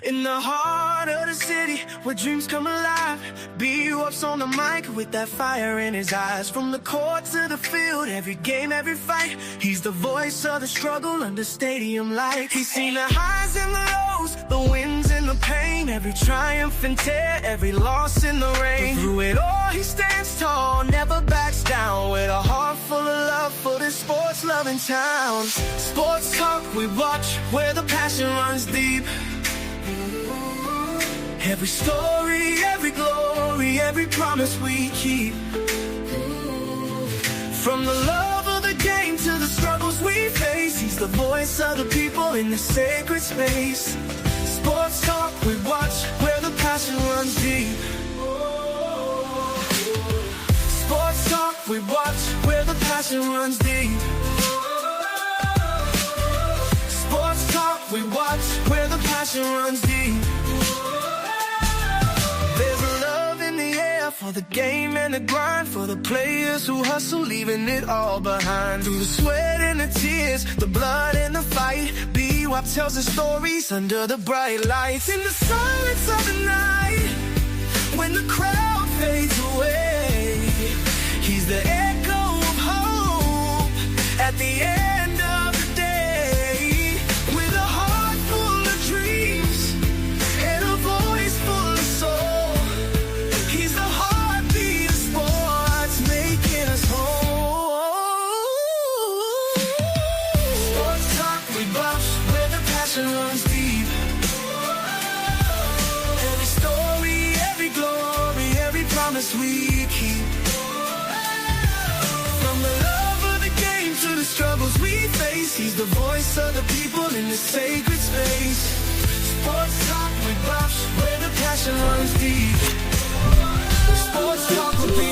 In the heart of the city, where dreams come alive, B-Up's on the mic with that fire in his eyes. From the court to the field, every game, every fight, he's the voice of the struggle under stadium lights. He's seen the highs and the lows, the wins and the pain, every triumph and tear, every loss in the rain. But through it all, he stands tall, never backs down, with a heart full of love for this sports-loving town. Sports talk we watch, where the passion runs deep. Every story, every glory, every promise we keep. From the love of the game to the struggles we face, he's the voice of the people in the sacred space. Sports talk we watch, where the passion runs deep. Sports talk we watch, where the passion runs deep. Sports talk we watch, where the passion runs deep. There's a love in the air for the game and the grind, for the players who hustle, leaving it all behind. Through the sweat and the tears, the blood and the fight, B-Wop tells the stories under the bright lights. In the silence of the night, when the crowd fades away, he's the echo of hope at the end of the day. With a heart full of dreams and a voice full of soul, he's the heartbeat of sports, making us whole. Sports talk we watch, where the passion runs deep. Every story, every glory, every promise we keep. From the love of the game to the struggles we face, he's the voice of the people in the sacred space. Sports talk we watch, where the passion runs deep. Sports talk will be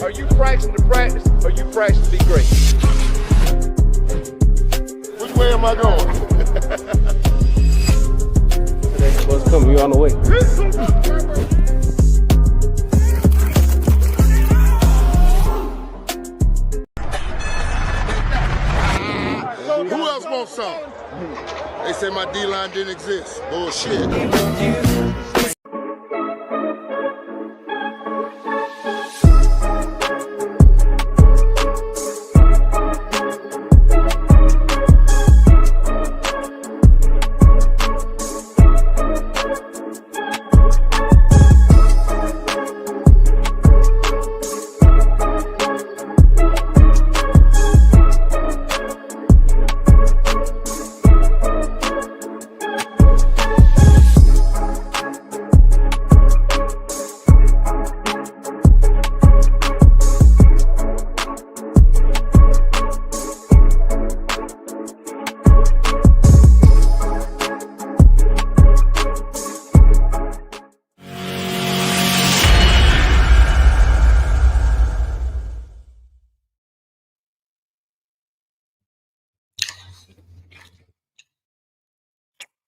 Are you practicing to practice, or you practicing to be great? Which way am I going? What's coming? You on the way? Who else wants some? They said my D-line didn't exist. Bullshit.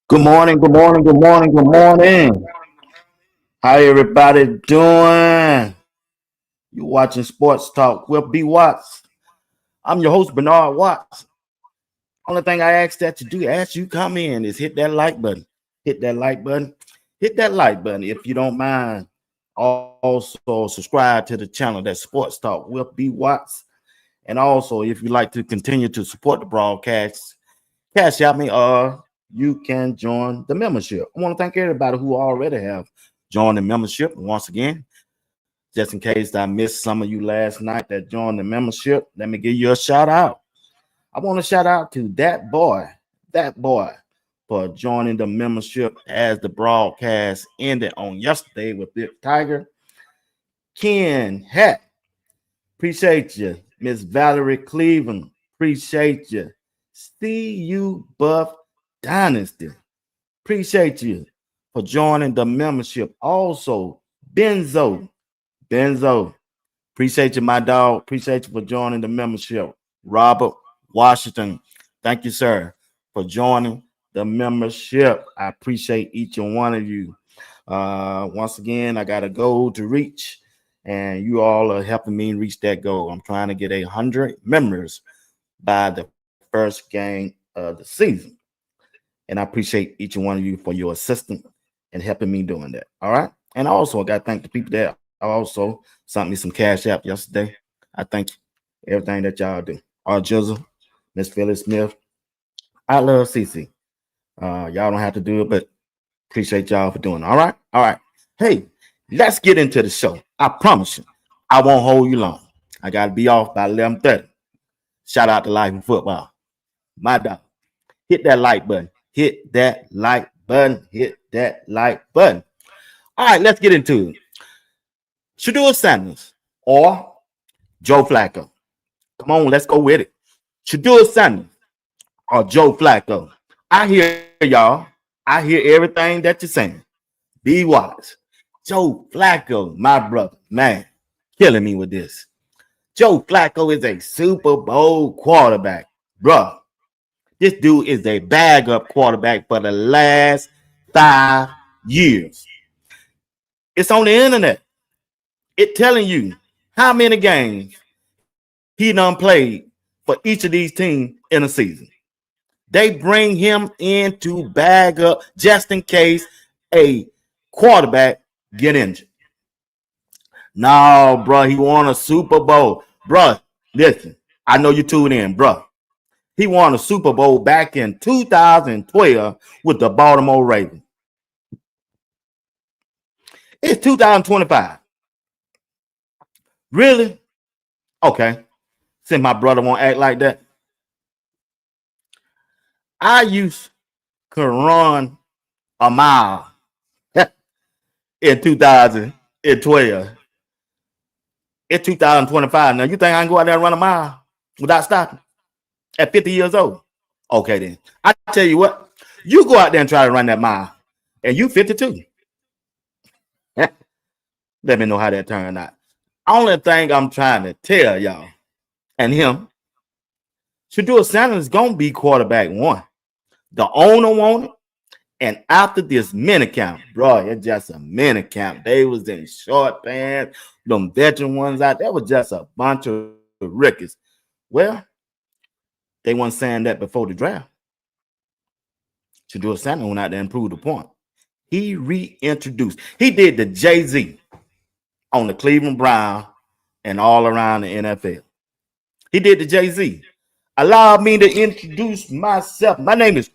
Good morning, good morning, good morning, good morning. How everybody doing? You watching Sports Talk with B. Watts. I'm your host, Bernard Watts. Only thing I ask that to do as you come in is hit that like button. Hit that like button. Hit that like button if you don't mind. Also, subscribe to the channel that's Sports Talk with B. Watts. And also, if you'd like to continue to support the broadcast, cash out me you can join the membership. I want to thank everybody who already have joined the membership. Once again, just in case I missed some of you last night that joined the membership, let me give you a shout out. I want to shout out to that boy, for joining the membership as the broadcast ended on yesterday with Big Tiger. Ken Hatt, appreciate you. Miss Valerie Cleveland, appreciate you. CU Buff Dynasty, appreciate you for joining the membership. Also, Benzo, appreciate you, my dog. Appreciate you for joining the membership. Robert Washington, thank you, sir, for joining the membership. I appreciate each and one of you. Once again, I got a goal to reach, and you all are helping me reach that goal. I'm trying to get 100 members by the first game of the season. And I appreciate each and one of you for your assistance and helping me doing that. All right. And also, I got to thank the people that also sent me some cash app yesterday. I thank you. Everything that y'all do. Our Jizzle, Miss Phyllis Smith. I love CC. Y'all don't have to do it, but appreciate y'all for doing it. All right. All right. Hey, let's get into the show. I promise you, I won't hold you long. I got to be off by 11:30. Shout out to Life in Football. My dog. Hit that like button. Hit that like button. Hit that like button. All right, let's get into it. Shedeur Sanders or Joe Flacco. Come on, let's go with it. Shedeur Sanders or Joe Flacco. I hear y'all. I hear everything that you're saying. Be wise. Joe Flacco, my brother, man, killing me with this. Joe Flacco is a Super Bowl quarterback. Bruh, this dude is a bag-up quarterback for the last 5 years. It's on the internet. It's telling you how many games he done played for each of these teams in a season. They bring him in to bag up just in case a quarterback get injured. No, bro, he won a Super Bowl. Bro, listen, I know you tuned in, bro. He won a Super Bowl back in 2012 with the Baltimore Ravens. It's 2025. Really? Okay. Since my brother won't act like that. I used to run a mile in 2012. It's 2025. Now, you think I can go out there and run a mile without stopping at 50 years old? Okay, then. I tell you what, you go out there and try to run that mile, and you 52. Let me know how that turned out. Only thing I'm trying to tell y'all and him, Shedeur Sanders is going to be quarterback one. The owner wanted, and after this mini camp, bro, it's just a mini camp. They was in short pants, them veteran ones out. That was just a bunch of rookies. Well, they weren't saying that before the draft. Shedeur Sanders went out there and proved the point. He reintroduced. He did the Jay-Z on the Cleveland Browns and all around the NFL. He did the Jay-Z. Allow me to introduce myself. My name is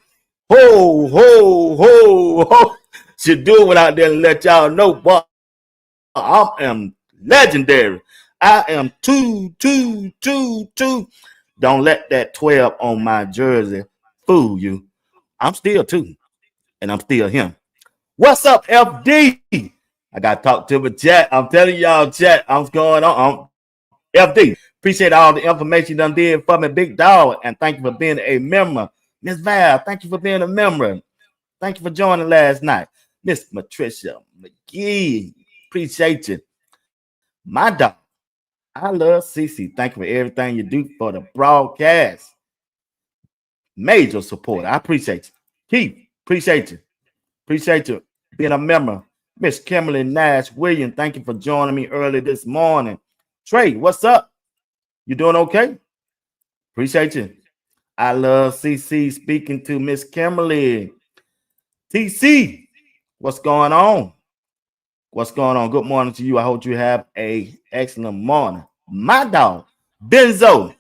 Ho, ho, ho, ho. Shedeur went out there and let y'all know, but I am legendary. I am 2. Don't let that 12 on my jersey fool you. I'm still 2, and I'm still him. What's up, FD? I got to talk to the chat. I'm telling y'all, chat, I'm going on. FD, appreciate all the information you done did for me, big dog, and thank you for being a member. Miss Val, thank you for being a member. Thank you for joining last night. Miss Patricia McGee, appreciate you. My dog, I love CC. Thank you for everything you do for the broadcast. Major support. I appreciate you. Keith, appreciate you. Appreciate you being a member. Miss Kimberly Nash Williams, thank you for joining me early this morning. Trey, what's up? You doing okay? Appreciate you. I love CC speaking to Miss Kimberly. TC, what's going on? What's going on? Good morning to you. I hope you have an excellent morning. My dog, Benzo.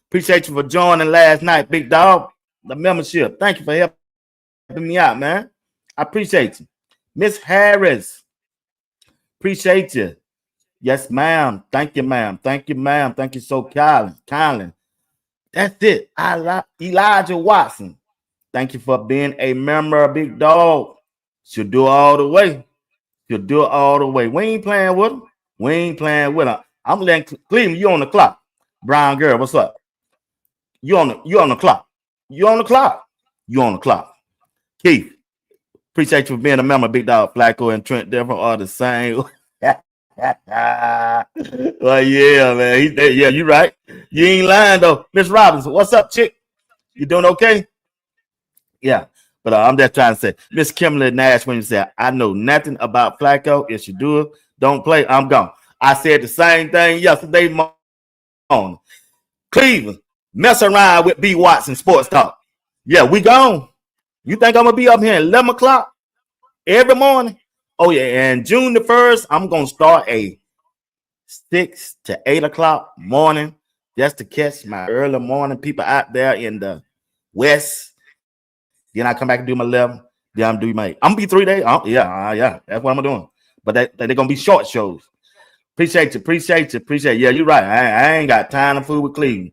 Appreciate you for joining last night, big dog. The membership. Thank you for helping me out, man. I appreciate you. Miss Harris. Appreciate you. Yes, ma'am. Thank you, ma'am. Thank you, ma'am. Thank you so kindly. That's it. Elijah Watson. Thank you for being a member, big dog. Shedeur all the way. Shedeur all the way. We ain't playing with him. We ain't playing with him. I'm letting Cleveland, you on the clock. Brown girl, what's up? You on the clock. You on the clock. You on the clock. Keith, appreciate you for being a member, big dog. Flacco and Trent Different are the same. Well, yeah, man. Yeah, you right. You ain't lying though. Miss Robinson, what's up, chick? You doing okay? Yeah, but I'm just trying to say, Miss Kimberly Nash, when you said, I know nothing about Flacco. If you do it, don't play, I'm gone. I said the same thing yesterday morning. Cleveland, mess around with B. Watson Sports Talk. Yeah, we gone. You think I'm gonna be up here at 11 o'clock every morning? Oh yeah, and June the 1st, I'm gonna start a 6 to 8 o'clock morning just to catch my early morning people out there in the West. Then I come back and do my 11. Then I'm doing I'm gonna be 3 days. Yeah, that's what I'm doing. But they're gonna be short shows. Appreciate you. Yeah, you're right. I ain't got time to fool with Cleveland.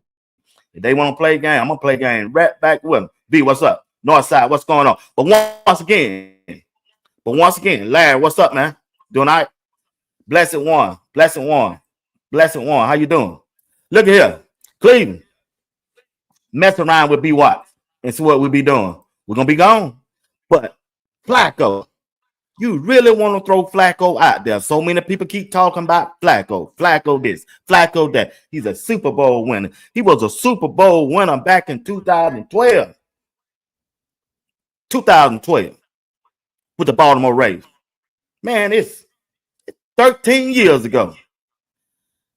If they want to play a game, I'm gonna play a game right back with them. B, what's up? Northside, what's going on? But once again, Larry, what's up, man? Doing all right? Blessed one. How you doing? Look at here. Cleveland. Mess around with B Watts and see what we be doing. We're gonna be gone. But Flacco, you really want to throw Flacco out there. So many people keep talking about Flacco. Flacco this, Flacco that. He's a Super Bowl winner. He was a Super Bowl winner back in 2012. 2012 with the Baltimore Ravens. Man, it's 13 years ago.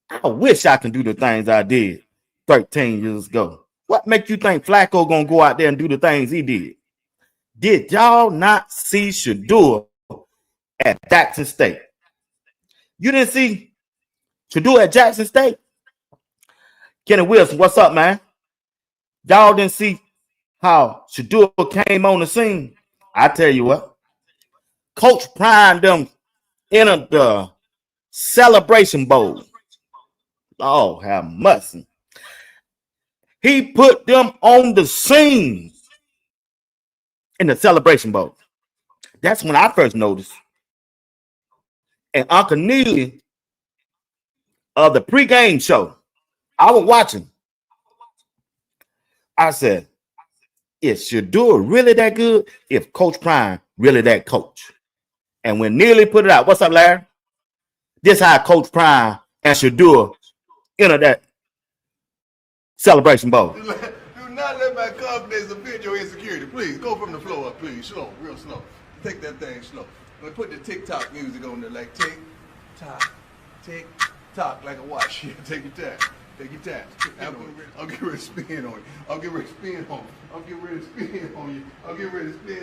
I wish I can do the things I did 13 years ago. What make you think Flacco gonna go out there and do the things he did? Did y'all not see Shedeur at Jackson State? You didn't see Shedeur at Jackson State? Kenny Wilson, what's up, man? Y'all didn't see how Shedeur came on the scene? I tell you what, Coach primed them in the Celebration Bowl. Oh, have mercy. He put them on the scene in the Celebration Bowl. That's when I first noticed. And Uncle Neely of the pregame show, I was watching. I said, is Shedeur really that good? If Coach Prime really that coach? And when Neely put it out, what's up, Larry? This how Coach Prime and Shedeur enter that Celebration Bowl. Do not let my confidence offend your insecurity. Please, go from the floor up, please. Slow, real slow. Take that thing slow. I'm gonna put the TikTok music on there, like tick, tock, like a watch. Here, take your time. Take your time. I'll get ready to spin on you. I'll get ready to spin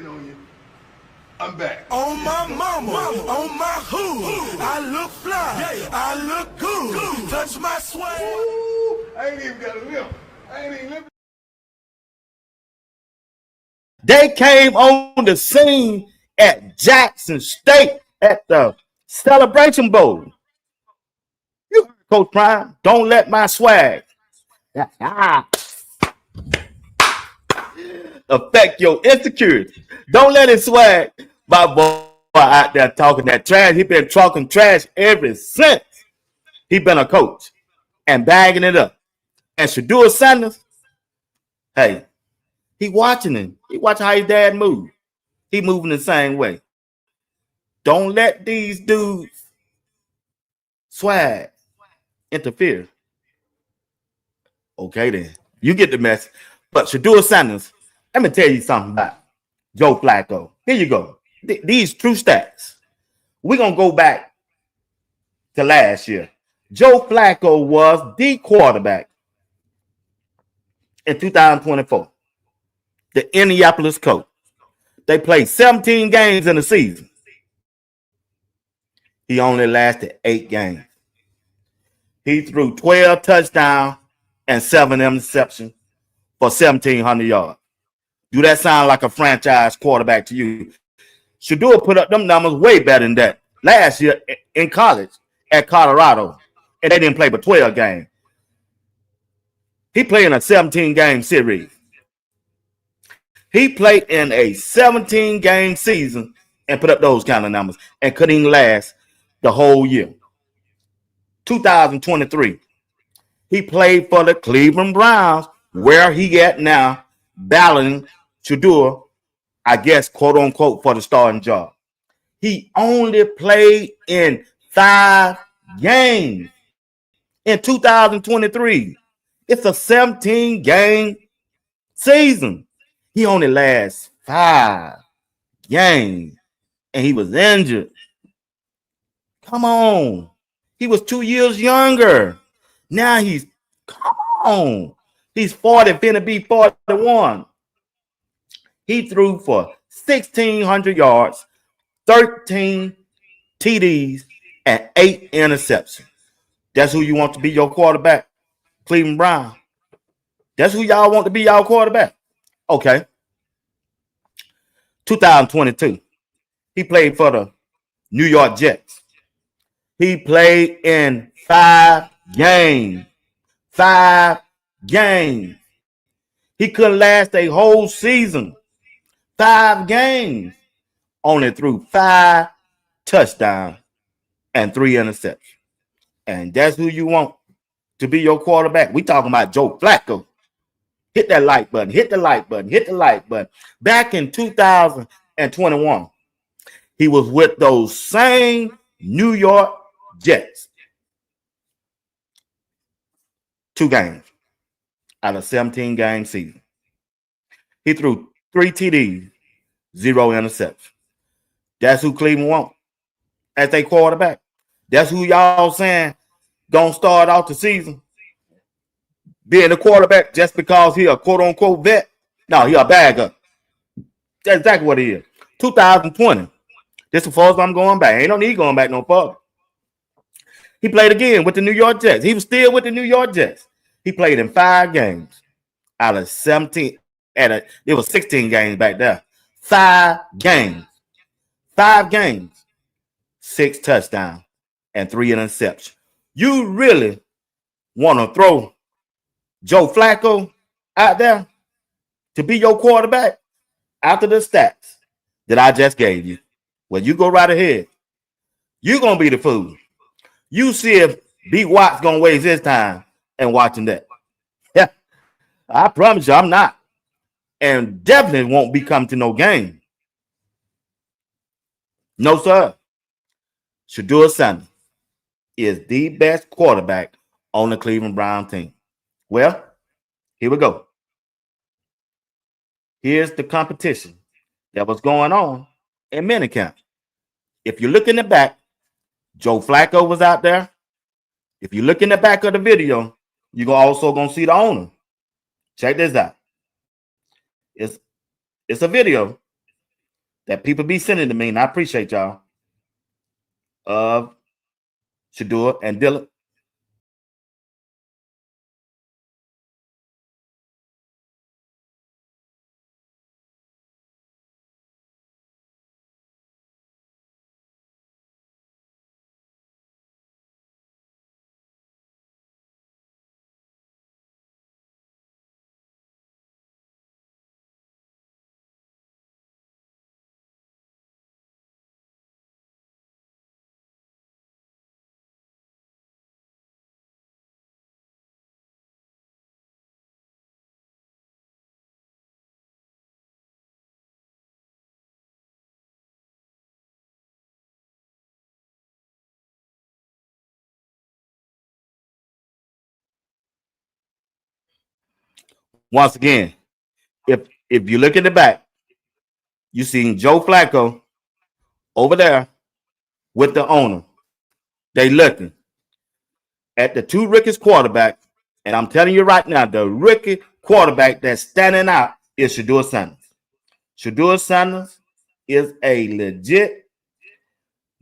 on you. I'm back. On my mama, on my hood, I look fly, I look good, touch my swag. Ooh, I ain't even got a lip. I ain't even lipping. They came on the scene at Jackson State at the Celebration Bowl. You heard Coach Prime, don't let my swag affect your insecurity. Don't let it swag. My boy out there talking that trash. He been talking trash ever since he been a coach and bagging it up. And Shedeur Sanders, hey, he watching him. He watching how his dad move. He moving the same way. Don't let these dudes swag interfere. Okay, then. You get the message. But Shedeur Sanders, let me tell you something about Joe Flacco. Here you go. These true stats. We're going to go back to last year. Joe Flacco was the quarterback in 2024. The Indianapolis Colts. They played 17 games in the season. He only lasted 8 games. He threw 12 touchdowns and 7 interceptions for 1,700 yards. Do that sound like a franchise quarterback to you? Shedeur put up them numbers way better than that last year in college at Colorado, and they didn't play but 12 games. He played in a 17-game series. He played in a 17-game season and put up those kind of numbers and couldn't even last the whole year. 2023, he played for the Cleveland Browns, where he at now, battling Shedeur, I guess, quote unquote, for the starting job. He only played in 5 games in 2023. It's a 17-game season. He only lasts 5 games, and he was injured. Come on. He was 2 years younger. Now come on. He's 40, finna be 41. He threw for 1,600 yards, 13 TDs, and 8 interceptions. That's who you want to be your quarterback, Cleveland Brown. That's who y'all want to be y'all quarterback. Okay. 2022. He played for the New York Jets. He played in 5 games. 5 games. He couldn't last a whole season. 5 games. Only threw 5 touchdowns and 3 interceptions. And that's who you want to be your quarterback. We talking about Joe Flacco. Hit that like button. Hit the like button. Hit the like button. Back in 2021, he was with those same New York Jets. 2 games out of 17-game season. He threw 3 TDs, 0 interceptions. That's who Cleveland wants as their quarterback. That's who y'all saying gonna start out the season being a quarterback just because he a quote-unquote vet. No, he a bagger. That's exactly what he is. 2020. This is the first I'm going back. Ain't no need going back no further. He played again with the New York Jets. He was still with the New York Jets. He played in 5 games out of 17. It was 16 games back there. 5 games. 5 games. 6 touchdowns and 3 interceptions. You really want to throw Joe Flacco out there to be your quarterback after the stats that I just gave you? Well, you go right ahead. You're going to be the fool. You see if B. Watt's going to waste his time and watching that. Yeah, I promise you I'm not. And definitely won't be coming to no game. No, sir. Shedeur Sanders is the best quarterback on the Cleveland Brown team. Well, here we go. Here's the competition that was going on in minicamp. If you look in the back, Joe Flacco was out there. If you look in the back of the video, you're also going to see the owner. Check this out. It's a video that people be sending to me, and I appreciate y'all, of Shedeur and Dylan. Once again, if you look in the back, you see Joe Flacco over there with the owner. They looking at the 2 rookies quarterbacks, and I'm telling you right now, the rookie quarterback that's standing out is Shedeur Sanders. Shedeur Sanders is a legit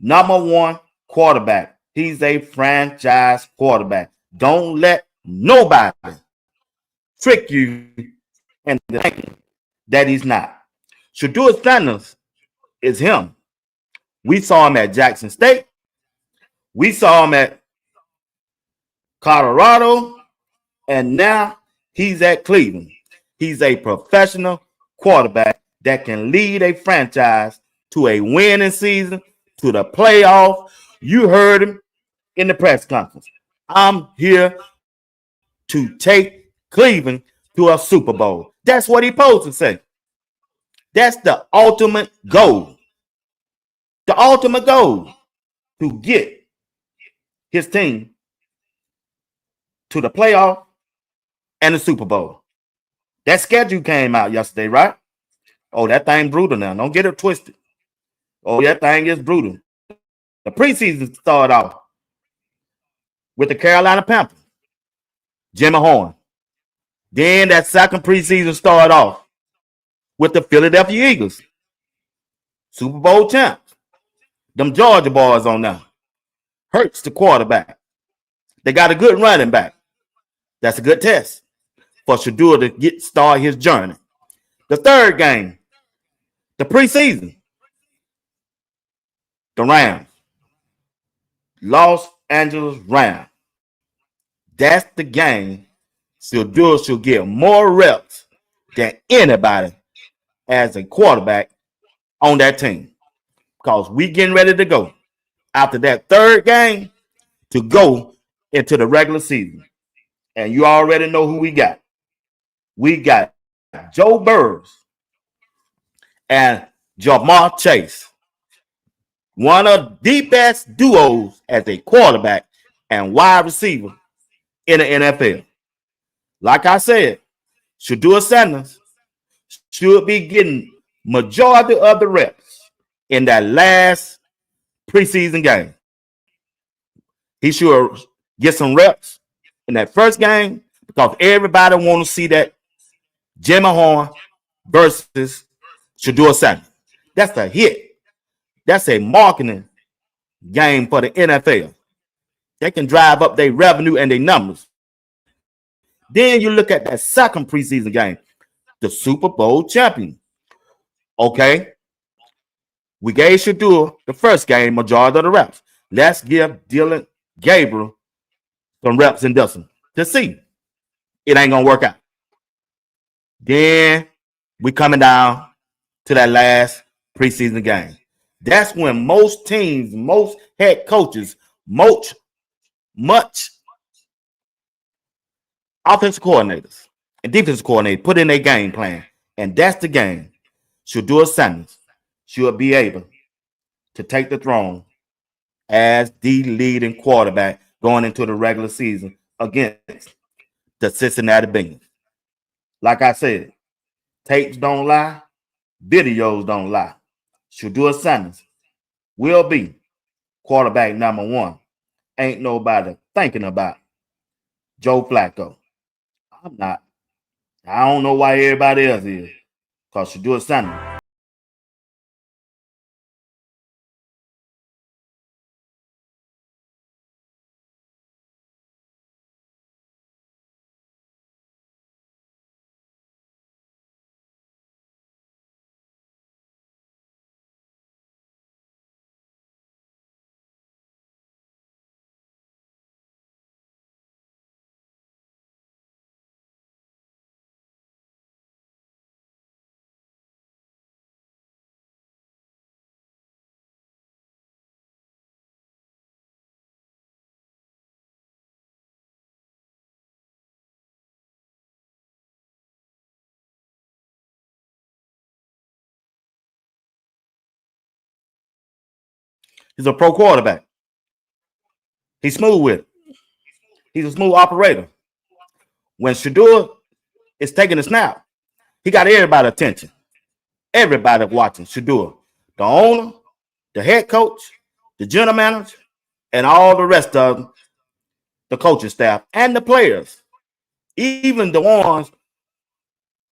#1 quarterback. He's a franchise quarterback. Don't let nobody trick you into thinking that he's not. Shedeur Sanders is him. We saw him at Jackson State. We saw him at Colorado. And now he's at Cleveland. He's a professional quarterback that can lead a franchise to a winning season, to the playoff. You heard him in the press conference. I'm here to take Cleveland to a Super Bowl. That's what he's supposed to say. That's the ultimate goal. The ultimate goal to get his team to the playoff and the Super Bowl. That schedule came out yesterday, right? Oh, that thing brutal now. Don't get it twisted. Oh, that thing is brutal. The preseason started off with the Carolina Panthers, Jimmy Horn. Then that second preseason started off with the Philadelphia Eagles, Super Bowl champs. Them Georgia boys on now. Hurts the quarterback. They got a good running back. That's a good test for Shedeur to start his journey. The third game, the preseason, the Rams, Los Angeles Rams. That's the game. Shedeur should get more reps than anybody as a quarterback on that team, because we getting ready to go after that third game to go into the regular season. And you already know who we got. We got Joe Burrow and Jamar Chase, one of the best duos as a quarterback and wide receiver in the NFL. Like I said, Shedeur Sanders should be getting majority of the reps in that last preseason game. He should get some reps in that first game because everybody want to see that Jimmy Horn versus Shedeur Sanders. That's a hit. That's a marketing game for the NFL. They can drive up their revenue and their numbers. Then you look at that second preseason game, the Super Bowl champion. Okay. We gave Shedeur the first game, majority of the reps. Let's give Dylan Gabriel some reps in this one to see. It ain't going to work out. Then we coming down to that last preseason game. That's when most teams, most head coaches, much offensive coordinators and defensive coordinators put in their game plan. And that's the game. Shedeur Sanders should be able to take the throne as the leading quarterback going into the regular season against the Cincinnati Bengals. Like I said, tapes don't lie, videos don't lie. Shedeur Sanders will be quarterback number one. Ain't nobody thinking about Joe Flacco. I'm not. I don't know why everybody else is. Because Shedeur Sanders. He's a pro quarterback. He's smooth with it. He's a smooth operator. When Shedeur is taking a snap, he got everybody's attention. Everybody watching Shedeur. The owner, the head coach, the general manager, and all the rest of them, the coaching staff, and the players. Even the ones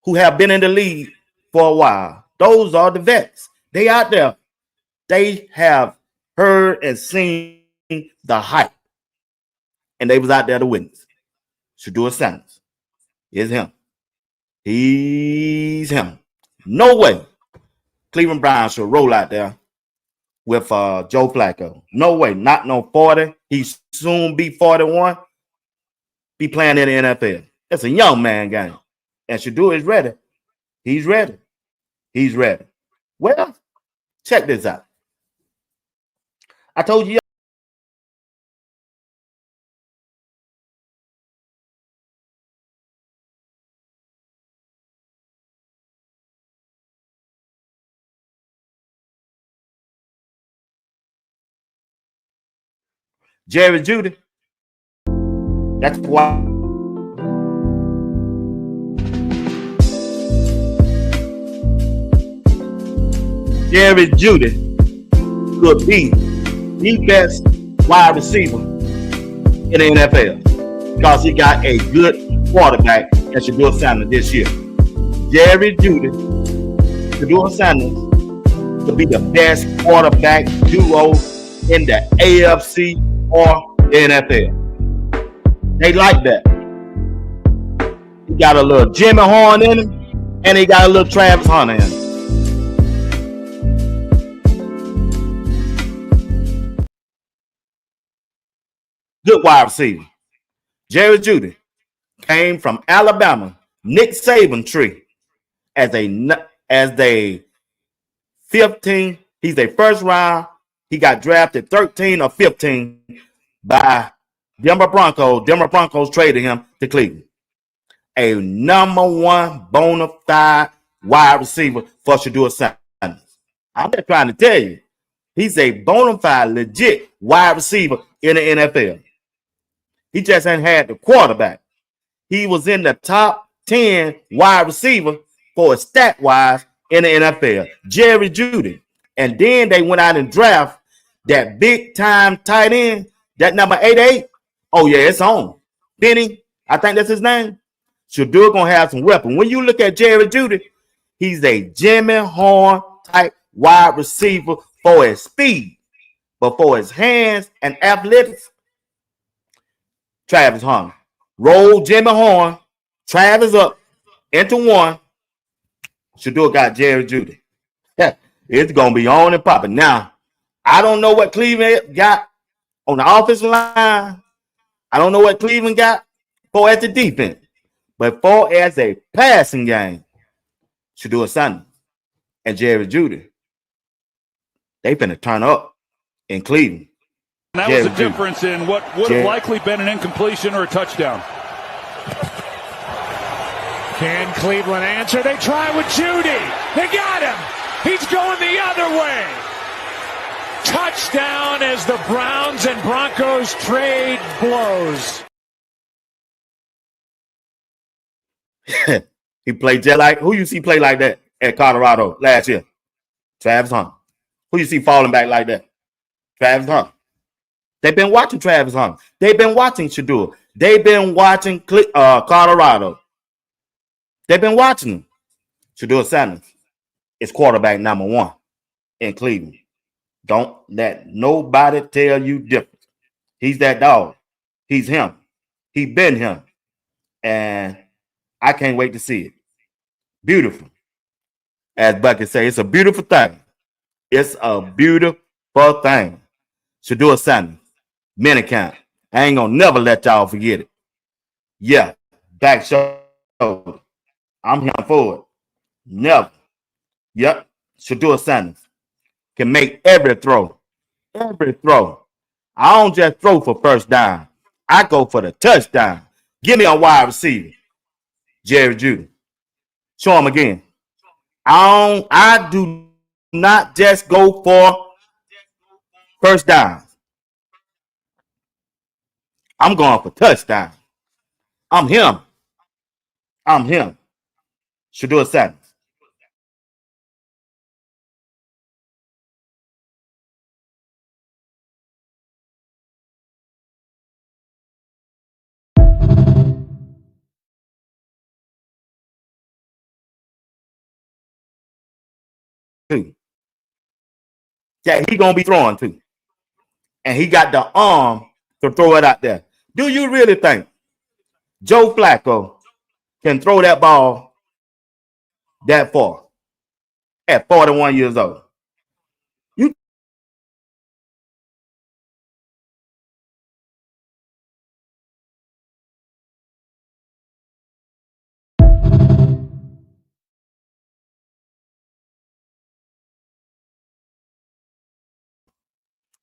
who have been in the league for a while. Those are the vets. They out there. They have heard and seen the hype. And they was out there to witness. Shedeur Sanders is him. He's him. No way Cleveland Browns should roll out there with Joe Flacco. No way. Not no 40. He soon be 41. Be playing in the NFL. It's a young man game. And Shedeur is ready. He's ready. He's ready. Well, check this out. I told you. Jerry Jeudy. That's why. Jerry Jeudy could be the best wide receiver in the NFL because he got a good quarterback that Shedeur Sanders this year. Jerry Jeudy Shedeur Sanders to be the best quarterback duo in the AFC or the NFL. They like that. He got a little Jimmy Horn in him, and he got a little Travis Hunter in him. Good wide receiver. Jerry Jeudy came from Alabama, Nick Saban tree as a 15. He's a first round. He got drafted 13 or 15 by Denver Broncos. Denver Broncos traded him to Cleveland. A number one bona fide wide receiver for Shedeur Sanders. I'm just trying to tell you, he's a bona fide, legit wide receiver in the NFL. He just ain't had the quarterback. He was in the top 10 wide receiver for his stat wise in the NFL. Jerry Jeudy. And then they went out and draft that big time tight end, that number 88. Oh, yeah, it's on. Benny, I think that's his name. Shedeur gonna have some weapon. When you look at Jerry Jeudy, he's a Jimmy Horn type wide receiver for his speed, but for his hands and athletics, Travis Hunter. Roll Jimmy Horn, Travis up into one. Shedeur got Jerry Jeudy. It's gonna be on and popping. Now, I don't know what Cleveland got on the offensive line. I don't know what Cleveland got for at the defense. But for as a passing game, Shedeur Sanders and Jerry Jeudy, they finna turn up in Cleveland. And that was the difference in what would have likely been an incompletion or a touchdown. Can Cleveland answer? They try with Jeudy. They got him. He's going the other way. Touchdown as the Browns and Broncos trade blows. He played just like, who you see play like that at Colorado last year? Travis Hunter. Who you see falling back like that? Travis Hunter. They've been watching Travis Hunter. They've been watching Shedeur. They've been watching Colorado. They've been watching him. Shedeur Sanders is quarterback number one in Cleveland. Don't let nobody tell you different. He's that dog. He's him. He been him. And I can't wait to see it. Beautiful. As Bucket say, it's a beautiful thing. It's a beautiful thing. Shedeur Sanders, minicamp. I ain't gonna never let y'all forget it. Yeah, back shoulder. I'm here for it. Never. Yep. Shedeur Sanders can make every throw. Every throw. I don't just throw for first down. I go for the touchdown. Give me a wide receiver. Jerry Jeudy. Show him again. I do not just go for first down. I'm going for touchdown. I'm him. Shedeur Sanders. That he gonna be throwing to. And he got the arm to throw it out there. Do you really think Joe Flacco can throw that ball that far at 41 years old? You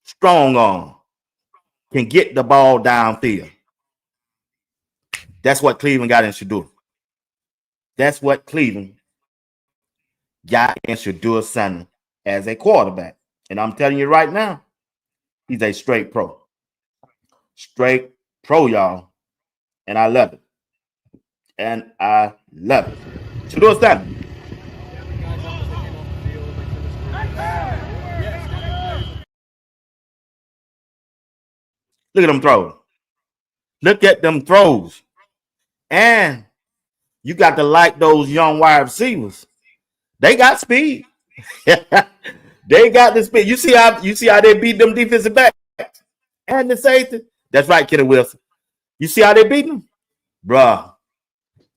strong arm can get the ball downfield. That's what Cleveland got in Shedeur. That's what Cleveland got in Shedeur Sanders as a quarterback. And I'm telling you right now, he's a straight pro. Straight pro, y'all. And I love it. Shedeur Sanders. Look at them throws. Look at them throws. And you got to like those young wide receivers They got speed. They got the speed. You see how they beat them defensive backs and the safety. That's right, Kenny Wilson. You see how they beat them, bruh.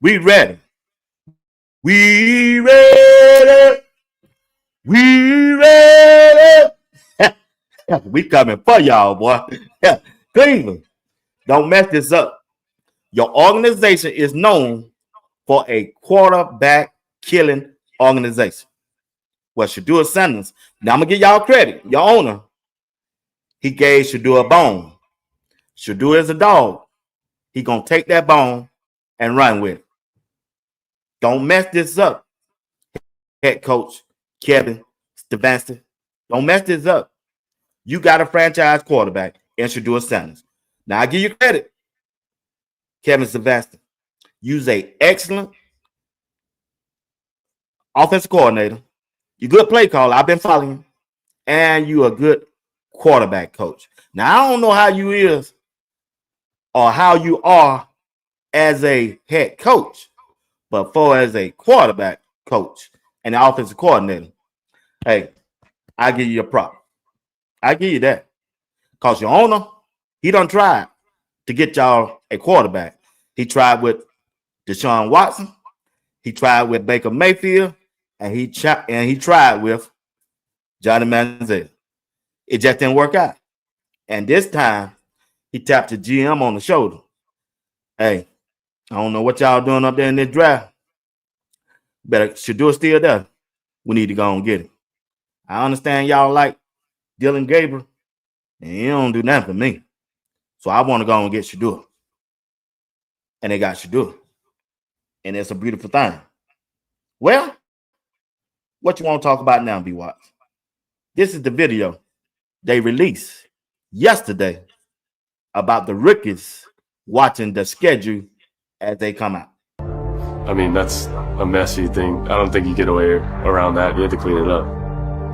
We ready. We ready. We ready. We coming for y'all, boy. Cleveland, don't mess this up. Your organization is known for a quarterback killing organization. Well, Shedeur Sanders, now I'm going to give y'all credit. Your owner, he gave Shedeur a bone. Shedeur is a dog. He going to take that bone and run with it. Don't mess this up, head coach Kevin Stefanski. Don't mess this up. You got a franchise quarterback in Shedeur Sanders. Now, I give you credit, Kevin Stefanski. You're an excellent offensive coordinator. You're a good play caller. I've been following you. And you're a good quarterback coach. Now, I don't know how you is or how you are as a head coach, but as a quarterback coach and the offensive coordinator, hey, I give you a prop. I give you that. Because your owner, he done tried to get y'all a quarterback. He tried with Deshaun Watson. He tried with Baker Mayfield. And he tried with Johnny Manziel. It just didn't work out. And this time, he tapped the GM on the shoulder. Hey, I don't know what y'all doing up there in this draft. But Shedeur still there. We need to go and get him. I understand y'all like Dylan Gabriel, and he don't do nothing for me. So I want to go and get Shedeur. And they got Shedeur. And it's a beautiful thing. Well, what you want to talk about now, B-Watts? This is the video they released yesterday about the rookies watching the schedule as they come out. I mean, that's a messy thing. I don't think you get away around that. You have to clean it up.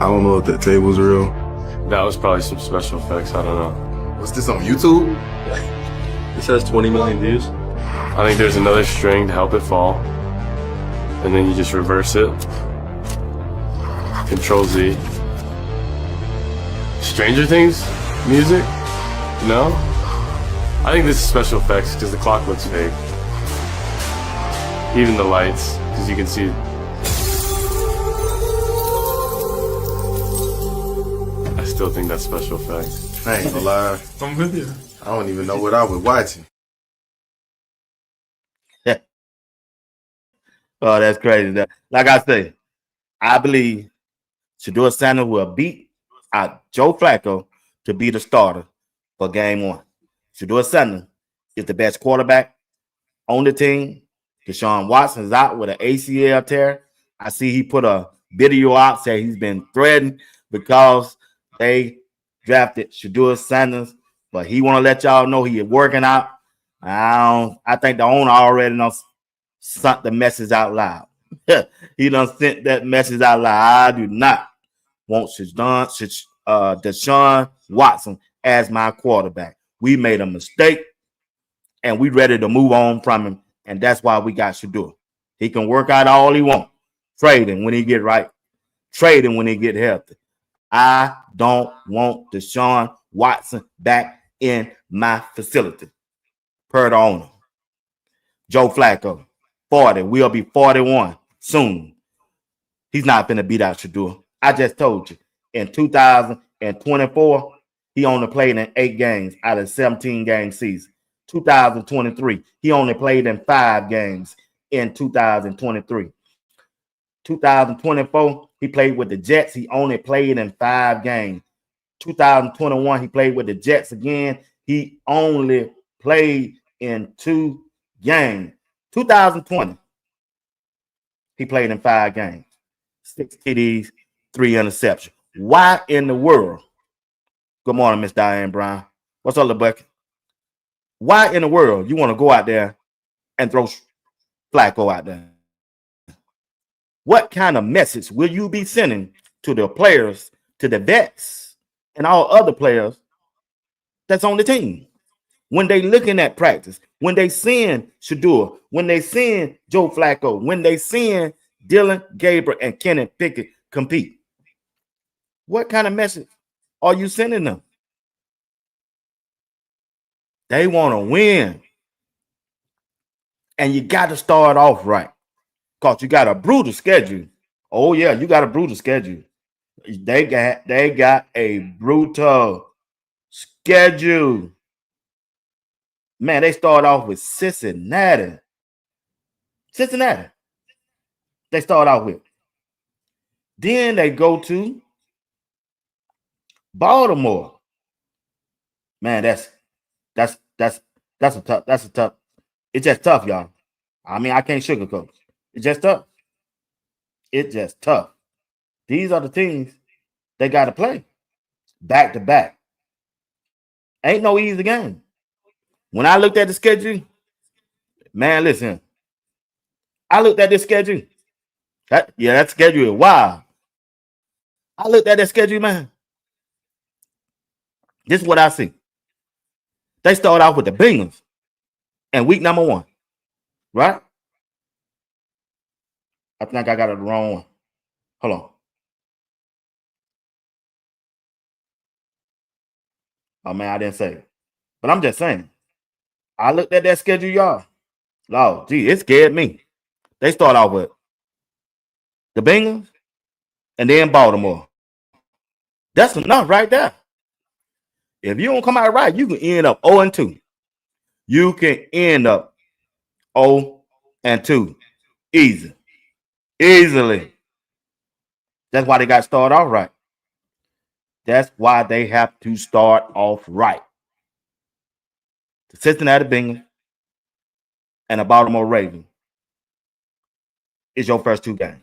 I don't know if that table's real. That was probably some special effects. I don't know. What's this on YouTube? This has 20 million views. I think there's another string to help it fall. And then you just reverse it. Control Z. Stranger Things music? No? I think this is special effects because the clock looks fake. Even the lights, because you can see. I still think that's special effects. I ain't gonna lie. I'm with you. I don't even know what I was watching. Oh, that's crazy. Like I say, I believe Shedeur Sanders will beat out Joe Flacco to be the starter for game one. Shedeur Sanders is the best quarterback on the team. Deshaun Watson is out with an ACL tear. I see he put a video out saying he's been threatened because they drafted Shedeur Sanders, but he want to let y'all know he is working out. I think the owner already knows sent the message out loud. He done sent that message out loud. I do not want Deshaun Watson as my quarterback. We made a mistake, and we ready to move on from him, and that's why we got Shedeur. He can work out all he wants. Trade him when he get right. Trade him when he get healthy. I don't want Deshaun Watson back in my facility. Per the owner. Joe Flacco, 40. We'll be 41 soon. He's not going to beat out Shedeur. I just told you. In 2024, he only played in 8 games out of 17-game season. 2023, he only played in 5 games in 2023. 2024, he played with the Jets. He only played in 5 games. 2021, he played with the Jets again. He only played in 2 games. 2020, he played in 5 games. 6 TDs, 3 interceptions. Why in the world? Good morning, Miss Diane Brown. What's up, LeBuck? Why in the world you want to go out there and throw Flacco out there? What kind of message will you be sending to the players, to the vets, and all other players that's on the team? When they looking at practice, when they seeing Shedeur, when they seeing Joe Flacco, when they seeing Dylan Gabriel and Kenny Pickett compete. What kind of message are you sending them? They want to win. And you got to start off right. Because you got a brutal schedule. Oh, yeah, you got a brutal schedule. They got a brutal schedule. Man, they start off with Cincinnati. They start out with. Then they go to Baltimore. Man, that's a tough. It's just tough, y'all. I mean, I can't sugarcoat. It's just tough. These are the teams they got to play back to back. Ain't no easy game. When I looked at the schedule, man, listen. I looked at this schedule. That schedule is wild. I looked at that schedule, man. This is what I see. They start off with the Bengals in week number 1, right? I think I got it the wrong one. Hold on. Oh, man, I didn't say it. But I'm just saying. I looked at that schedule, y'all. Oh, gee, it scared me. They start off with the Bengals and then Baltimore. That's enough right there. If you don't come out right, you can end up 0-2. You can end up 0-2. Easily. That's why they got to start off right. That's why they have to start off right. The Cincinnati Bengals and the Baltimore Ravens is your first 2 games.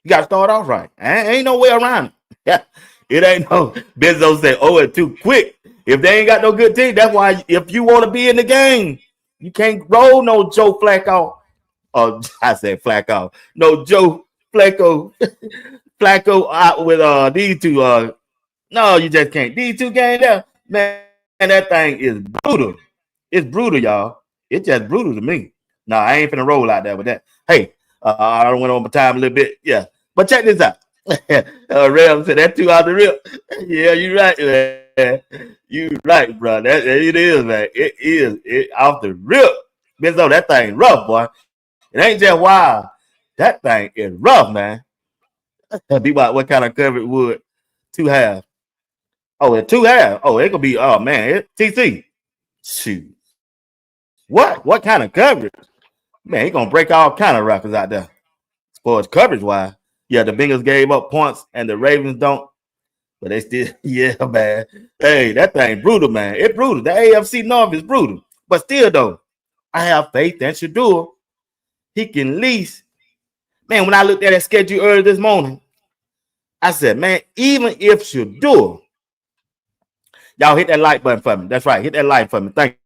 You got to start off right. Ain't no way around it. It ain't no Benzo said 0-2 quick. If they ain't got no good team, that's why if you want to be in the game, you can't roll no Joe Flacco. Oh, I said Flacco. No, Joe Flacco. Flacco out with these 2. No, you just can't. These 2 games there, man, that thing is brutal. It's brutal, y'all. It's just brutal to me. No, I ain't finna roll out there with that. Hey, I went on my time a little bit. Yeah. But check this out. Ram said that 2 out the rip. Yeah, you right, man. You right, bro. It is, man. It is off the rip. Benzo, that thing rough, boy. It ain't just wild. That thing is rough, man. Be about what kind of coverage would 2 have? Oh, at 2 have. Oh, it could be. Oh man, TC. Shoot. What kind of coverage? Man, he gonna break all kind of records out there. As far as coverage wise, yeah, the Bengals gave up points and the Ravens don't. But they still, yeah, man. Hey, that thing brutal, man. It's brutal. The AFC North is brutal. But still, though, I have faith in Shedeur. He can at least, man, when I looked at that schedule earlier this morning, I said, man, even if Shedeur, y'all hit that like button for me. That's right. Hit that like for me. Thank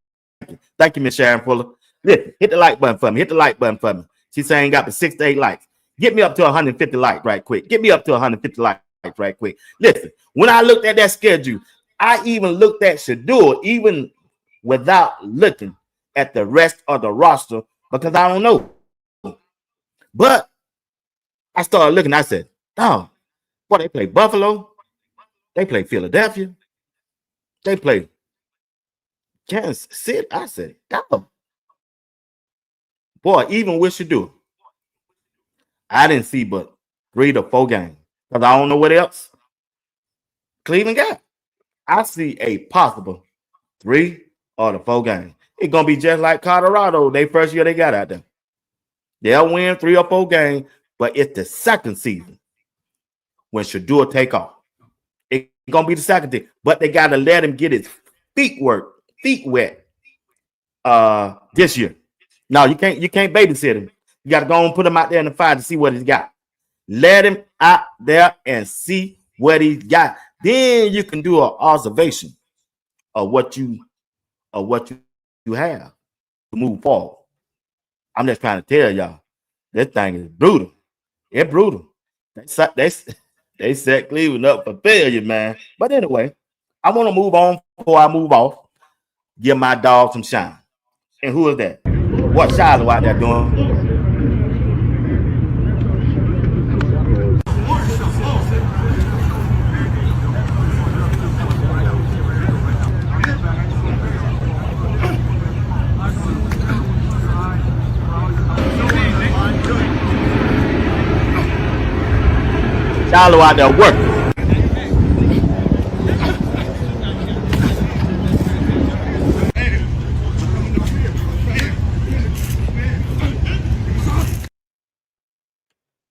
you. Thank you, Miss Sharon Fuller. Listen, hit the like button for me. Hit the like button for me. She's saying got the 6 to 8 likes. Get me up to 150 likes right quick. Get me up to 150 likes right quick. Listen, when I looked at that schedule, I even looked at Shedeur, even without looking at the rest of the roster, because I don't know. But I started looking. I said, oh, boy, they play Buffalo. They play Philadelphia. They play Kansas City. I said, oh. Boy, even with Shedeur, I didn't see but 3 to 4 games. Because I don't know what else Cleveland got. I see a possible 3 or 4 games. It's going to be just like Colorado, their first year they got out there. They'll win 3 or 4 games, but it's the second season when Shedeur take off. It's going to be the second thing. But they got to let him get his feet wet this year. No, you can't babysit him. You got to go and put him out there in the fire to see what he's got. Let him out there and see what he's got. Then you can do an observation of what you have to move forward. I'm just trying to tell y'all, this thing is brutal. It's brutal. They set Cleveland up for failure, man. But anyway, I want to move on before I move off. Give my dog some shine. And who is that? What Shilo out there doing? Shilo out there working.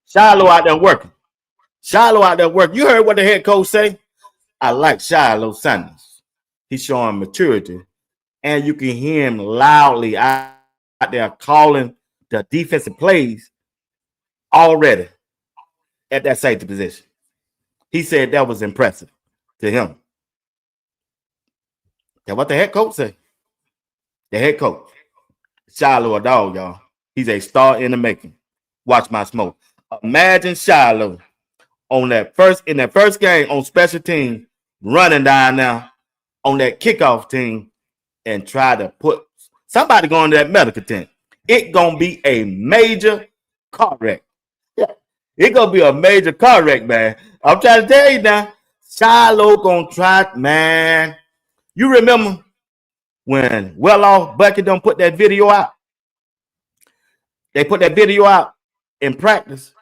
Shilo out there working. Shilo out there working. You heard what the head coach say? I like Shedeur Sanders. He's showing maturity. And you can hear him loudly out there calling the defensive plays already at that safety position. He said that was impressive to him. That's what the head coach said. The head coach. Shilo a dog, y'all. He's a star in the making. Watch my smoke. Imagine Shilo in that first game on special team, running down now on that kickoff team and try to put somebody going to that medical tent. It gonna be a major car wreck. Yeah. It gonna be a major car wreck, man. I'm trying to tell you now. Shilo gonna try, man. You remember when Well-Off Bucket don't put that video out? They put that video out in practice,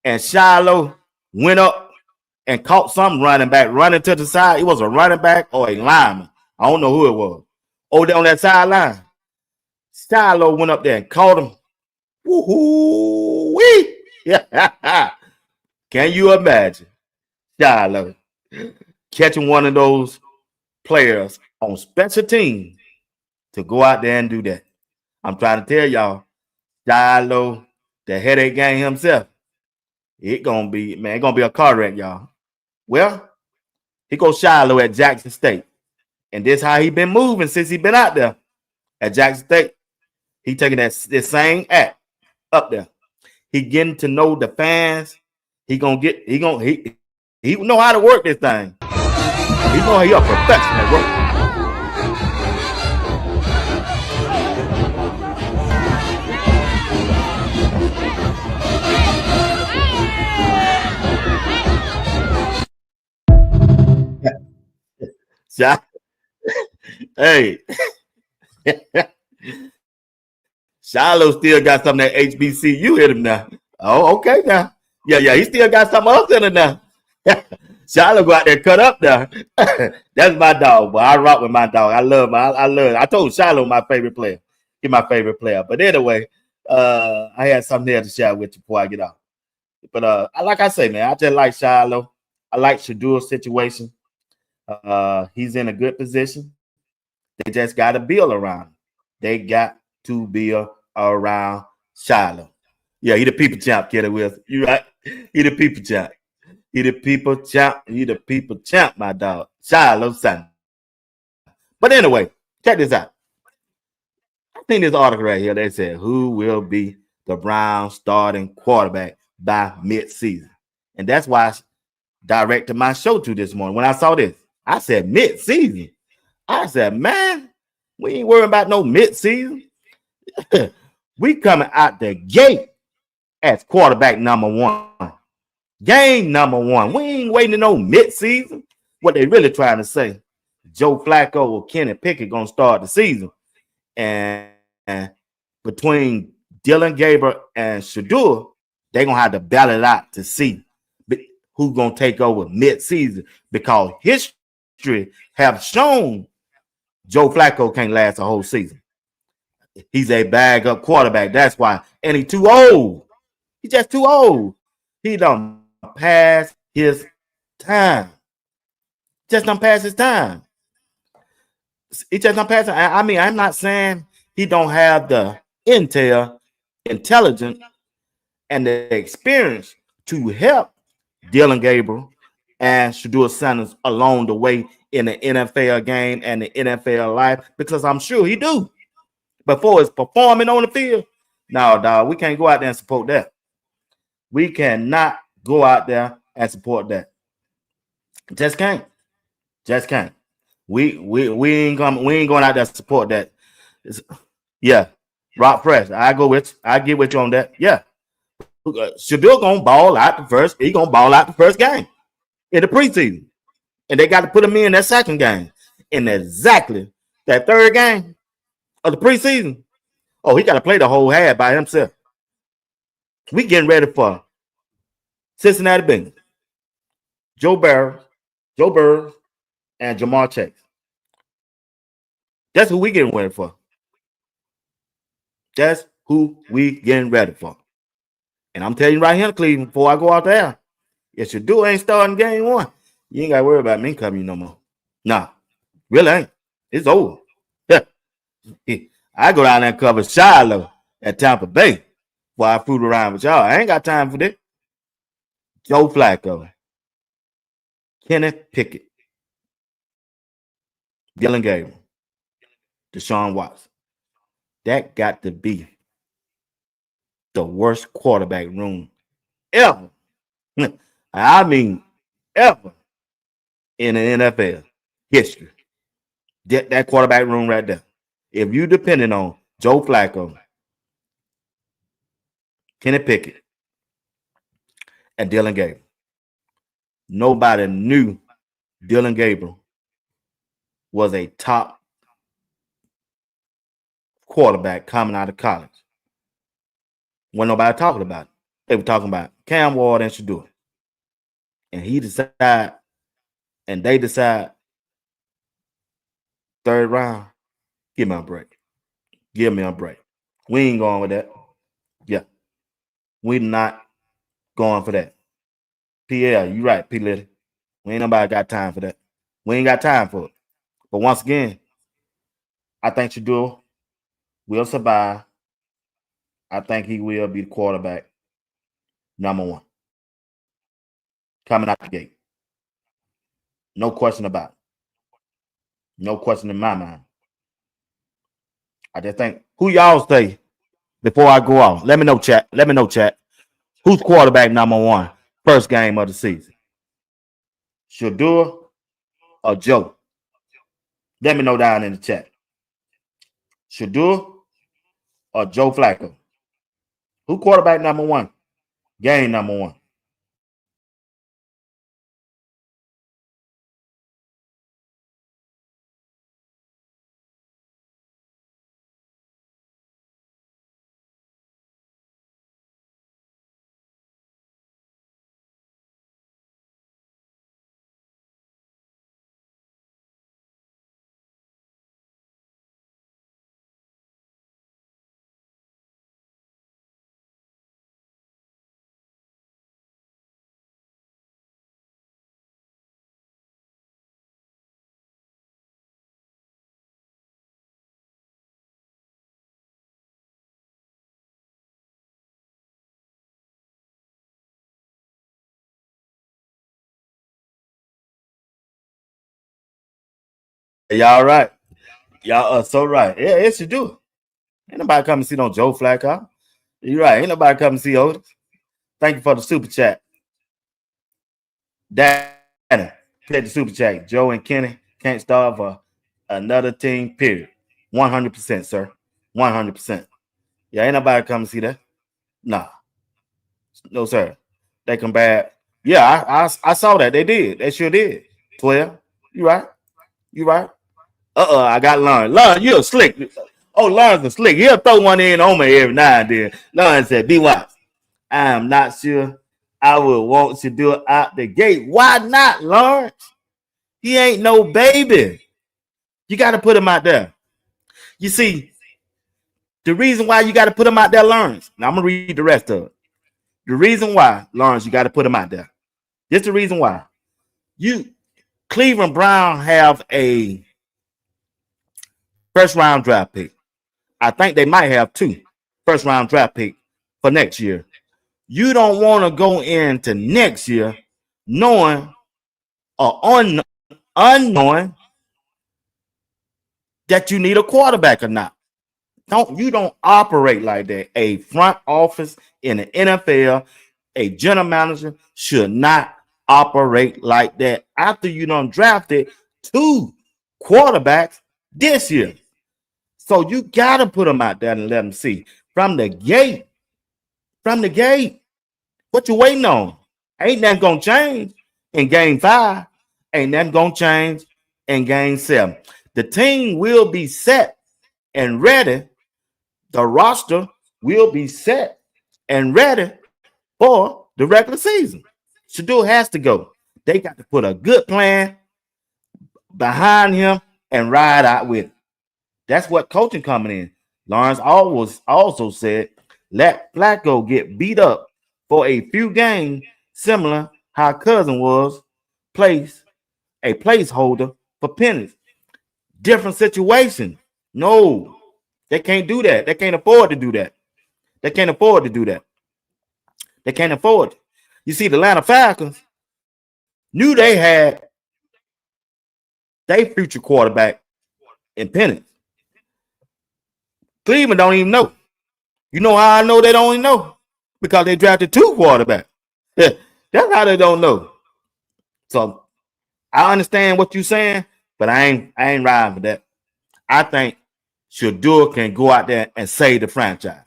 and Shilo went up and caught some running back running to the side. It was a running back or a lineman. I don't know who it was. Over there on that sideline. Shilo went up there and caught him. Woo-hoo-wee. Can you imagine Shilo catching one of those players on special teams to go out there and do that? I'm trying to tell y'all, Shilo, the headache gang himself, it's gonna be a car wreck, y'all. Well, he goes Shilo at Jackson State. And this how he been moving since he been out there at Jackson State. He taking this same act up there. He getting to know the fans. He know how to work this thing. He a professional at work. Hey, Shilo still got some of that HBCU in him now. Oh, okay now. Yeah, he still got something else in him now. Shilo go out there cut up now. That's my dog, boy. I rock with my dog. I love him. I told Shilo my favorite player. He's my favorite player. But anyway, I had something else to share with you before I get off. But like I say, man, I just like Shilo. I like Shedeur's situation. He's in a good position. They just got to build around him. They got to build around Shilo. Yeah, he the people champ, Kidder Wilson. You right? He the people champ. He the people champ. He the people champ, my dog. Shedeur Sanders. But anyway, check this out. I think this article right here, they said, who will be the Browns starting quarterback by mid-season? And that's why I directed my show to this morning. When I saw this, I said mid-season. I said, man, we ain't worrying about no mid-season. We coming out the gate as quarterback number one. Game number one. We ain't waiting to no mid-season. What they really trying to say, Joe Flacco or Kenny Pickett going to start the season. And between Dylan Gabriel and Shedeur, they're going to have to battle it out to see who's going to take over mid-season, because history have shown Joe Flacco can't last a whole season. He's a bag-up quarterback. That's why. And he's too old. He's just too old. He done passed his time. Just done passed his time. He just done passed. I mean, I'm not saying he don't have the intelligence, and the experience to help Dylan Gabriel and Shedeur Sanders along the way in the NFL game and the NFL life, because I'm sure he do. Before it's performing on the field, no, dog, we can't go out there and support that. We cannot go out there and support that. Just can't. We ain't going out there to support that. Yeah, Rock Fresh. I get with you on that. Yeah. Shedeur gonna ball out the first. He gonna ball out the first game in the preseason, and they got to put him in that second game. In exactly that third game of the preseason, oh, he got to play the whole half by himself. We getting ready for Cincinnati Bengals. Joe Burrow, and Jamar Chase. That's who we getting ready for. That's who we getting ready for. And I'm telling you right here, Cleveland, before I go out there, if Shedeur ain't starting game one, you ain't got to worry about me coming no more. Nah, really ain't. It's over. I go down there and cover Shilo at Tampa Bay while I fool around with y'all. I ain't got time for that. Joe Flacco, Kenneth Pickett, Dylan Gabriel, Deshaun Watson. That got to be the worst quarterback room ever. I mean, ever in the NFL history. That quarterback room right there. If you depending on Joe Flacco, Kenny Pickett, and Dylan Gabriel, nobody knew Dylan Gabriel was a top quarterback coming out of college. When nobody talking about it. They were talking about Cam Ward and Shedeur. And he decide, and they decide, third round, give me a break. Give me a break. We ain't going with that. Yeah. We not going for that. PL, you right, P. Liddy. We ain't nobody got time for that. We ain't got time for it. But once again, I think Shedeur will survive. I think he will be the quarterback number one. Coming out the gate. No question about it. No question in my mind. I just think, who y'all say before I go off? Let me know, chat. Let me know, chat. Who's quarterback number one? First game of the season. Shedeur or Joe? Let me know down in the chat. Shedeur or Joe Flacco? Who quarterback number one? Game number one. Y'all right. Y'all are so right. Yeah, it's Shedeur. Ain't nobody come to see no Joe Flacco. You're right. Ain't nobody come to see Otis. Thank you for the super chat. Danny, hit the super chat. Joe and Kenny can't start for another team, period. 100%, sir. 100%. Yeah, ain't nobody come to see that. Nah. No, sir. They come back. Yeah, I saw that. They did. They sure did. 12. You right. You right. I got Lawrence. Lawrence, you're slick. Oh, Lawrence is slick. He'll throw one in on me every now and then. Lawrence said, be wise. I am not sure I would want to do it out the gate. Why not, Lawrence? He ain't no baby. You got to put him out there. You see, the reason why you got to put him out there, Lawrence. Now, I'm going to read the rest of it. The reason why, Lawrence, you got to put him out there. This is the reason why. Cleveland Brown have a first-round draft pick. I think they might have 2 first-round draft pick for next year. You don't want to go into next year knowing or unknowing that you need a quarterback or not. You don't operate like that. A front office in the NFL, a general manager should not operate like that after you done drafted 2 quarterbacks this year. So you got to put them out there and let them see. From the gate. What you waiting on? Ain't nothing going to change in game 5. Ain't nothing going to change in game 7. The team will be set and ready. The roster will be set and ready for the regular season. Shedeur has to go. They got to put a good plan behind him and ride out with it. That's what coaching coming in. Lawrence also said, let Flacco get beat up for a few games, similar how Cousin was a placeholder for pennies. Different situation. No, they can't do that. They can't afford to do that. They can't afford to do that. They can't afford it. You see, the Atlanta Falcons knew they had their future quarterback in Penix. Cleveland don't even know. You know how I know they don't even know? Because they drafted 2 quarterbacks. That's how they don't know. So I understand what you're saying, but I ain't riding for that. I think Shedeur can go out there and save the franchise.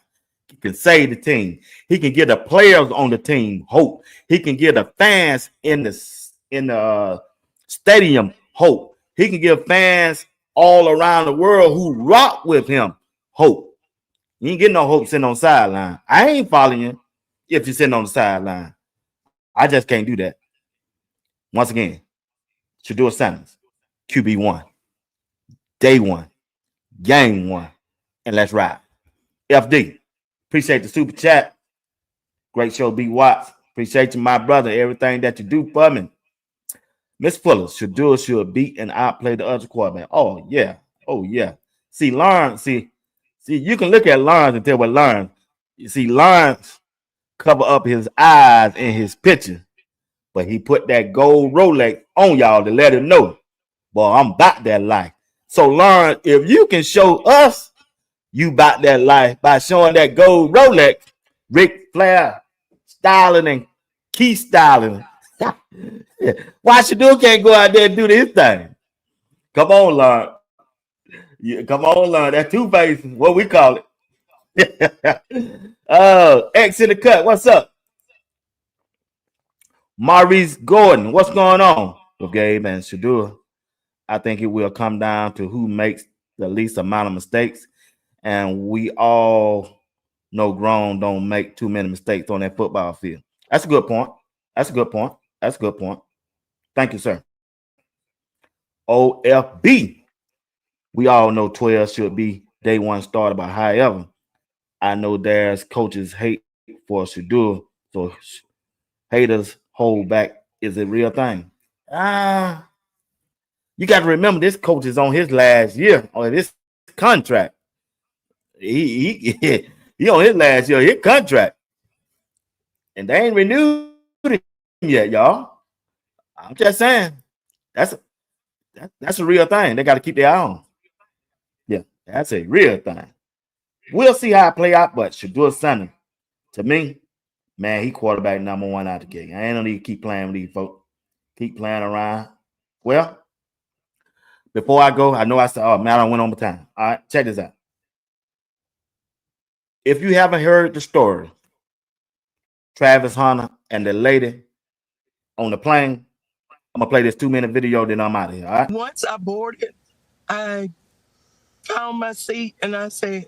He can save the team. He can give the players on the team hope. He can give the fans in the stadium hope. He can give fans all around the world who rock with him hope. You ain't getting no hope sitting on the sideline. I ain't following you if you're sitting on the sideline. I just can't do that. Once again, Shedeur Sanders, QB1, day 1, game 1, and let's ride. FD, appreciate the super chat. Great show, B. Watts. Appreciate you, my brother, everything that you do for me. Miss Fuller, Shedeur should beat and outplay the other quarterback. Oh, yeah. Oh, yeah. See, Lawrence, see, you can look at Lawrence and tell what Lawrence. You see, Lawrence cover up his eyes in his picture, but he put that gold Rolex on y'all to let him know, boy, I'm about that life. So, Lawrence, if you can show us you about that life by showing that gold Rolex, Ric Flair styling and key styling, why Shedeur can't go out there and do this thing? Come on, Lawrence. Come on, Lawrence. That's two-faced, what we call it. X in the cut. What's up? Maurice Gordon. What's going on with Gabe and Shedeur? I think it will come down to who makes the least amount of mistakes. And we all know grown don't make too many mistakes on that football field. That's a good point. That's a good point. That's a good point. Thank you, sir. OFB. We all know 12 should be day 1 starter, but however, I know there's coaches hate for Shedeur, so haters hold back is a real thing. You got to remember this coach is on his last year or this contract. He on his last year, his contract, and they ain't renewed it yet, y'all. I'm just saying that's a real thing. They got to keep their eye on. Yeah, that's a real thing. We'll see how it play out, but Shedeur Sanders, to me, man, he quarterback number 1 out the gate. I ain't no need to keep playing with these folks. Keep playing around. Well, before I go, I know I said, oh, man, I went on my time. All right, check this out. If you haven't heard the story, Travis Hunter and the lady on the plane, I'm going to play this 2-minute video, then I'm out of here, all right? Once I boarded, I found my seat, and I said,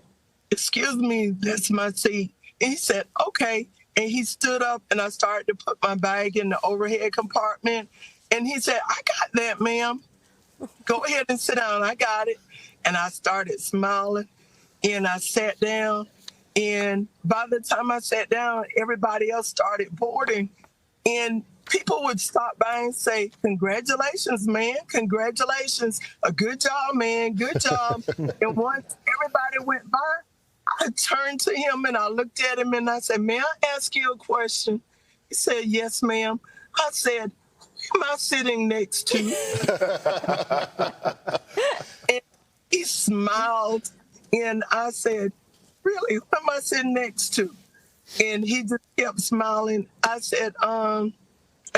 excuse me, that's my seat. And he said, okay. And he stood up, and I started to put my bag in the overhead compartment. And he said, I got that, ma'am. Go ahead and sit down. I got it. And I started smiling, and I sat down. And by the time I sat down, everybody else started boarding. And people would stop by and say, congratulations, man. Congratulations. A good job, man. Good job. And once everybody went by, I turned to him and I looked at him and I said, may I ask you a question? He said, yes, ma'am. I said, who am I sitting next to? And he smiled and I said, really, who am I sitting next to? And he just kept smiling. I said, are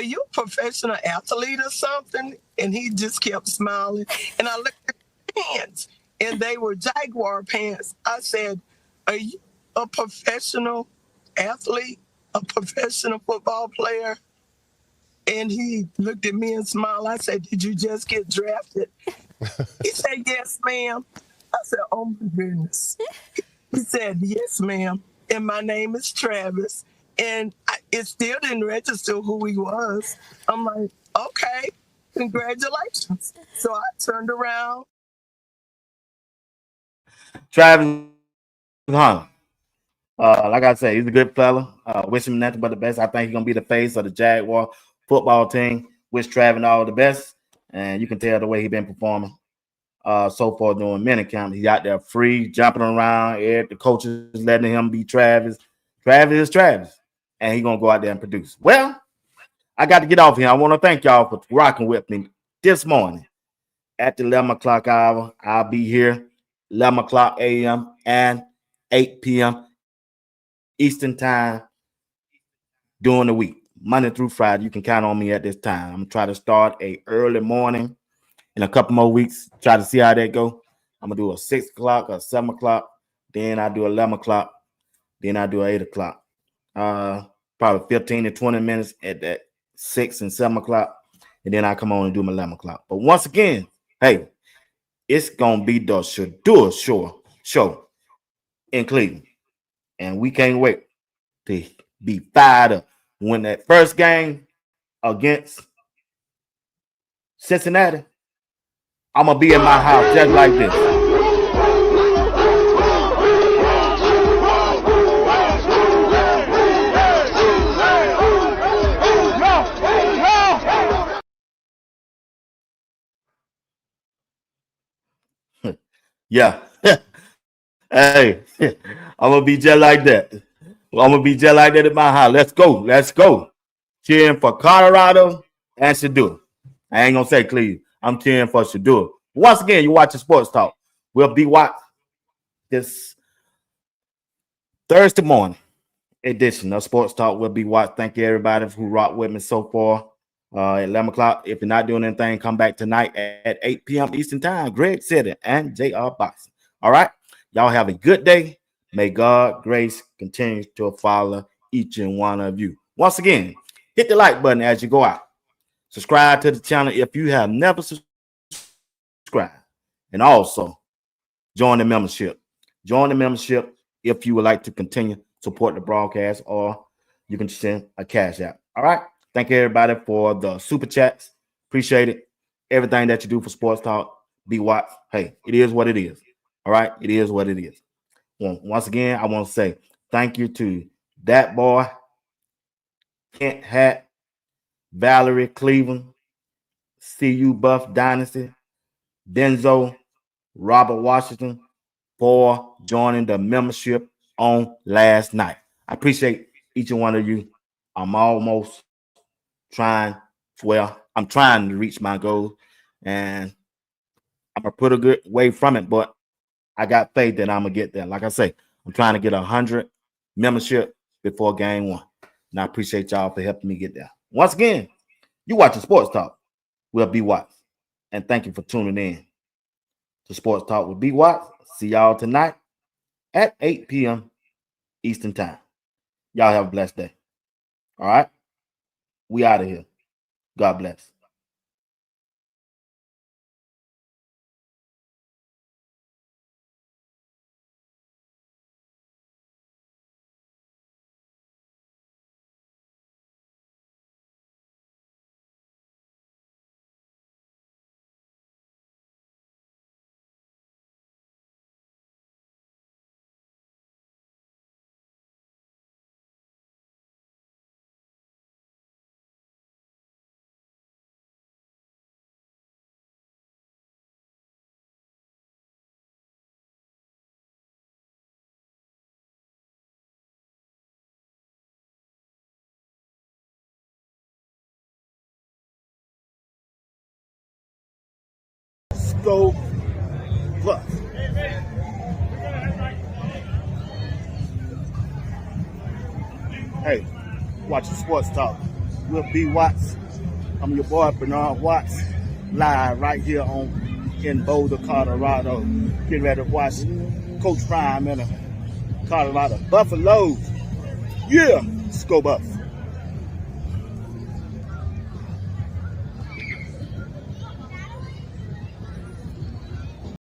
you a professional athlete or something? And he just kept smiling. And I looked at his pants, and they were Jaguar pants. I said, are you a professional athlete, a professional football player? And he looked at me and smiled. I said, did you just get drafted? He said, yes, ma'am. I said, oh, my goodness. He said, yes, ma'am. And my name is Travis. And it still didn't register who he was. I'm like, okay, congratulations. So I turned around. Travis Hunter. Like I said, he's a good fella. Wish him nothing but the best. I think he's gonna be the face of the Jaguar football team. Wish Travis all the best, and you can tell the way he's been performing so far during minicamp. He's out there free, jumping around. The coaches letting him be Travis. Travis is Travis, and he's gonna go out there and produce. Well, I got to get off here. I want to thank y'all for rocking with me this morning at the 11 o'clock hour. I'll be here 11 o'clock a.m. and 8 p.m. Eastern time during the week, Monday through Friday. You can count on me at this time. I'm going to try to start a early morning in a couple more weeks, try to see how that go. I'm going to do a 6 o'clock or 7 o'clock. Then I do 11 o'clock. Then I do 8 o'clock. Probably 15 to 20 minutes at that 6 and 7 o'clock. And then I come on and do my 11 o'clock. But once again, hey, it's going to be the Shedeur show in Cleveland. And we can't wait to be fired up. When that first game against Cincinnati, I'm going to be in my house just like this. Yeah. Hey, I'm going to be just like that. I'm going to be just like that at my house. Let's go. Let's go. Cheering for Colorado and Shedeur. I ain't going to say Cleveland. I'm cheering for Shedeur. Once again, you're watching Sports Talk. We'll be watching this Thursday morning edition of Sports Talk. We'll be watching. Thank you, everybody, who rocked with me so far. At 11 o'clock. If you're not doing anything, come back tonight at 8 p.m. Eastern Time. Greg said it and JR Boxing. All right. Y'all have a good day. May God grace continue to follow each and one of you. Once again, hit the like button as you go out. Subscribe to the channel if you have never subscribed. And also, join the membership. Join the membership if you would like to continue to support the broadcast, or you can send a cash app. All right. Thank you, everybody, for the super chats. Appreciate it. Everything that you do for Sports Talk, be watched. Hey, it is what it is. All right. It is what it is. Well, once again, I want to say thank you to that boy, Kent Hat, Valerie Cleveland, CU Buff Dynasty, Denzo, Robert Washington for joining the membership on last night. I appreciate each and one of you. I'm almost trying to reach my goal, and I'm going to put a good way from it, but I got faith that I'm going to get there. Like I say, I'm trying to get 100 membership before game one. And I appreciate y'all for helping me get there. Once again, you watching Sports Talk with B. Watts. And thank you for tuning in to Sports Talk with B. Watts. See y'all tonight at 8 p.m. Eastern Time. Y'all have a blessed day. All right? We out of here. God bless. Go plus. Hey, watching Sports Talk with B. Watts. I'm your boy Bernard Watts, live right here in Boulder, Colorado. Getting ready to watch Coach Prime and the Colorado Buffaloes. Yeah, let's go Buffs.